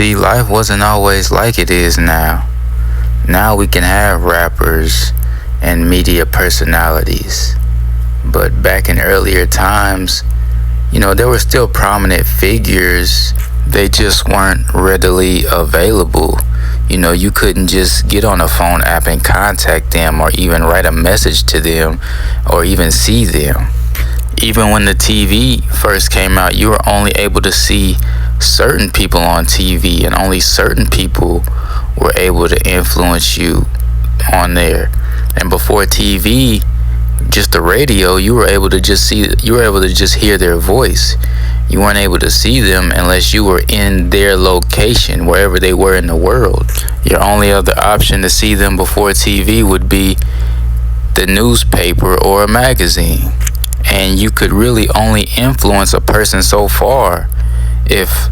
See, life wasn't always like it is now. Now we can have rappers and media personalities. But back in earlier times, there were still prominent figures. They just weren't readily available. You couldn't just get on a phone app and contact them or even write a message to them or even see them. Even when the TV first came out, you were only able to see certain people on TV, and only certain people were able to influence you on there. And before TV, just the radio, you were able to just hear their voice. You weren't able to see them unless you were in their location, wherever they were in the world. Your only other option to see them before TV would be the newspaper or a magazine. And you could really only influence a person so far if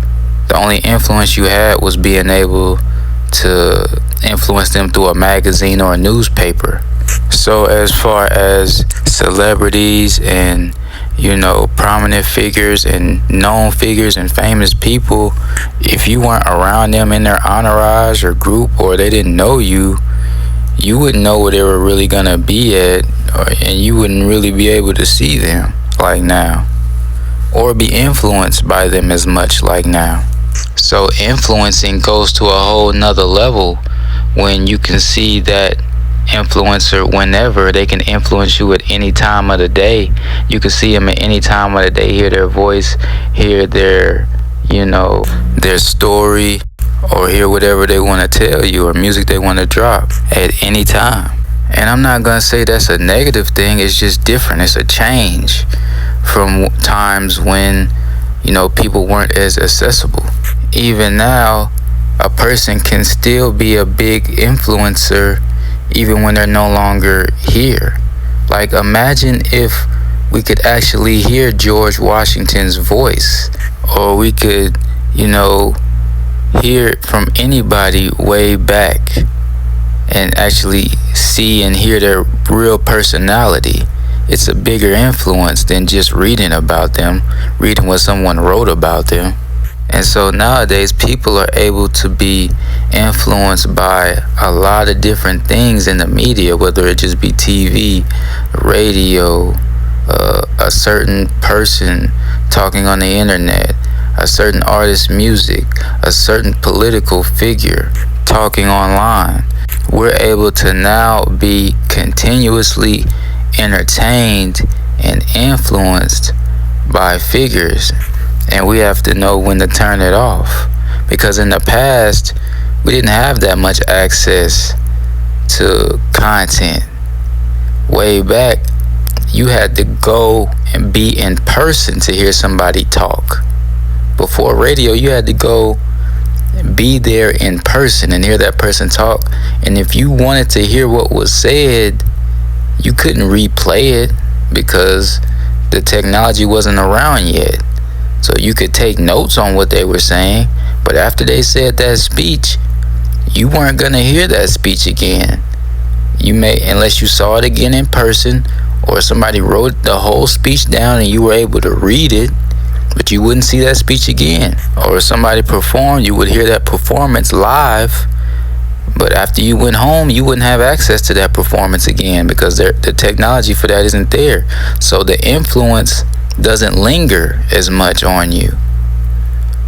the only influence you had was being able to influence them through a magazine or a newspaper. So as far as celebrities and prominent figures and known figures and famous people, if you weren't around them in their entourage or group, or they didn't know you, you wouldn't know where they were really gonna be at, and you wouldn't really be able to see them like now, or be influenced by them as much like now. So influencing goes to a whole nother level when you can see that influencer whenever. They can influence you at any time of the day. You can see them at any time of the day, hear their voice, hear their story, or hear whatever they want to tell you, or music they want to drop at any time. And I'm not gonna say that's a negative thing. It's just different. It's a change from times when people weren't as accessible. Even now, a person can still be a big influencer even when they're no longer here. Like, imagine if we could actually hear George Washington's voice, or we could, hear it from anybody way back and actually see and hear their real personality. It's a bigger influence than just reading about them, reading what someone wrote about them. And so nowadays, people are able to be influenced by a lot of different things in the media, whether it just be TV, radio, a certain person talking on the internet, a certain artist's music, a certain political figure talking online. We're able to now be continuously entertained and influenced by figures. And we have to know when to turn it off. Because in the past, we didn't have that much access to content. Way back, you had to go and be in person to hear somebody talk. Before radio, you had to go be there in person and hear that person talk. And if you wanted to hear what was said, you couldn't replay it because the technology wasn't around yet. So you could take notes on what they were saying, but after they said that speech, you weren't gonna hear that speech again. You may, unless you saw it again in person, or somebody wrote the whole speech down and you were able to read it, but you wouldn't see that speech again. Or if somebody performed, you would hear that performance live, but after you went home, you wouldn't have access to that performance again because the technology for that isn't there. So the influence doesn't linger as much on you.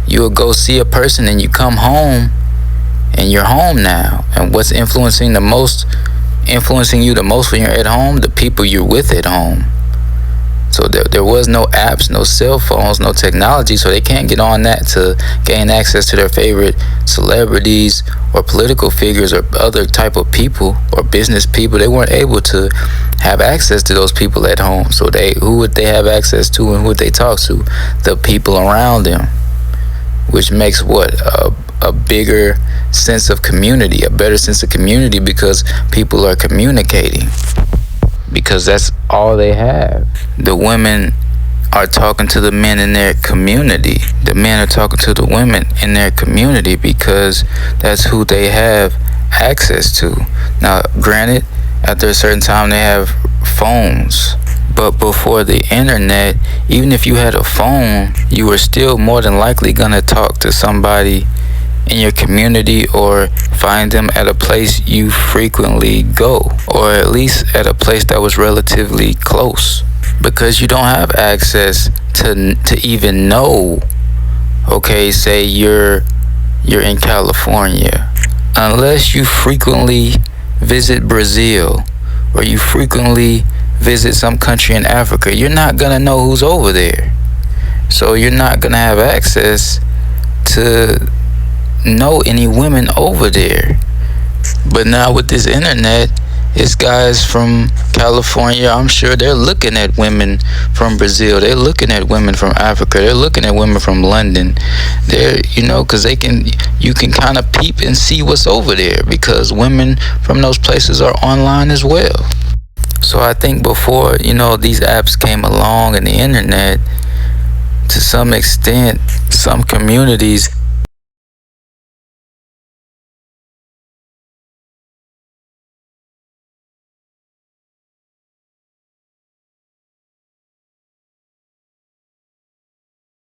You'll go see a person and you come home and you're home now. And what's influencing you the most when you're at home? The people you're with at home. So there was no apps, no cell phones, no technology, so they can't get on that to gain access to their favorite celebrities or political figures or other type of people or business people. They weren't able to have access to those people at home. So who would they have access to and who would they talk to? The people around them, which makes a bigger sense of community, a better sense of community, because people are communicating. Because that's all they have. The women are talking to the men in their community. The men are talking to the women in their community because that's who they have access to. Now, granted, after a certain time they have phones. But before the internet, even if you had a phone, you were still more than likely gonna talk to somebody in your community or find them at a place you frequently go, or at least at a place that was relatively close, because you don't have access to even know. Okay, say you're in California, unless you frequently visit Brazil or you frequently visit some country in Africa, you're not gonna know who's over there. So you're not gonna have access to know any women over there. But now with this internet, it's guys from California. I'm sure they're looking at women from Brazil. They're looking at women from Africa. They're looking at women from London. They're, because you can kind of peep and see what's over there, because women from those places are online as well. So I think before, these apps came along and the internet, to some extent, some communities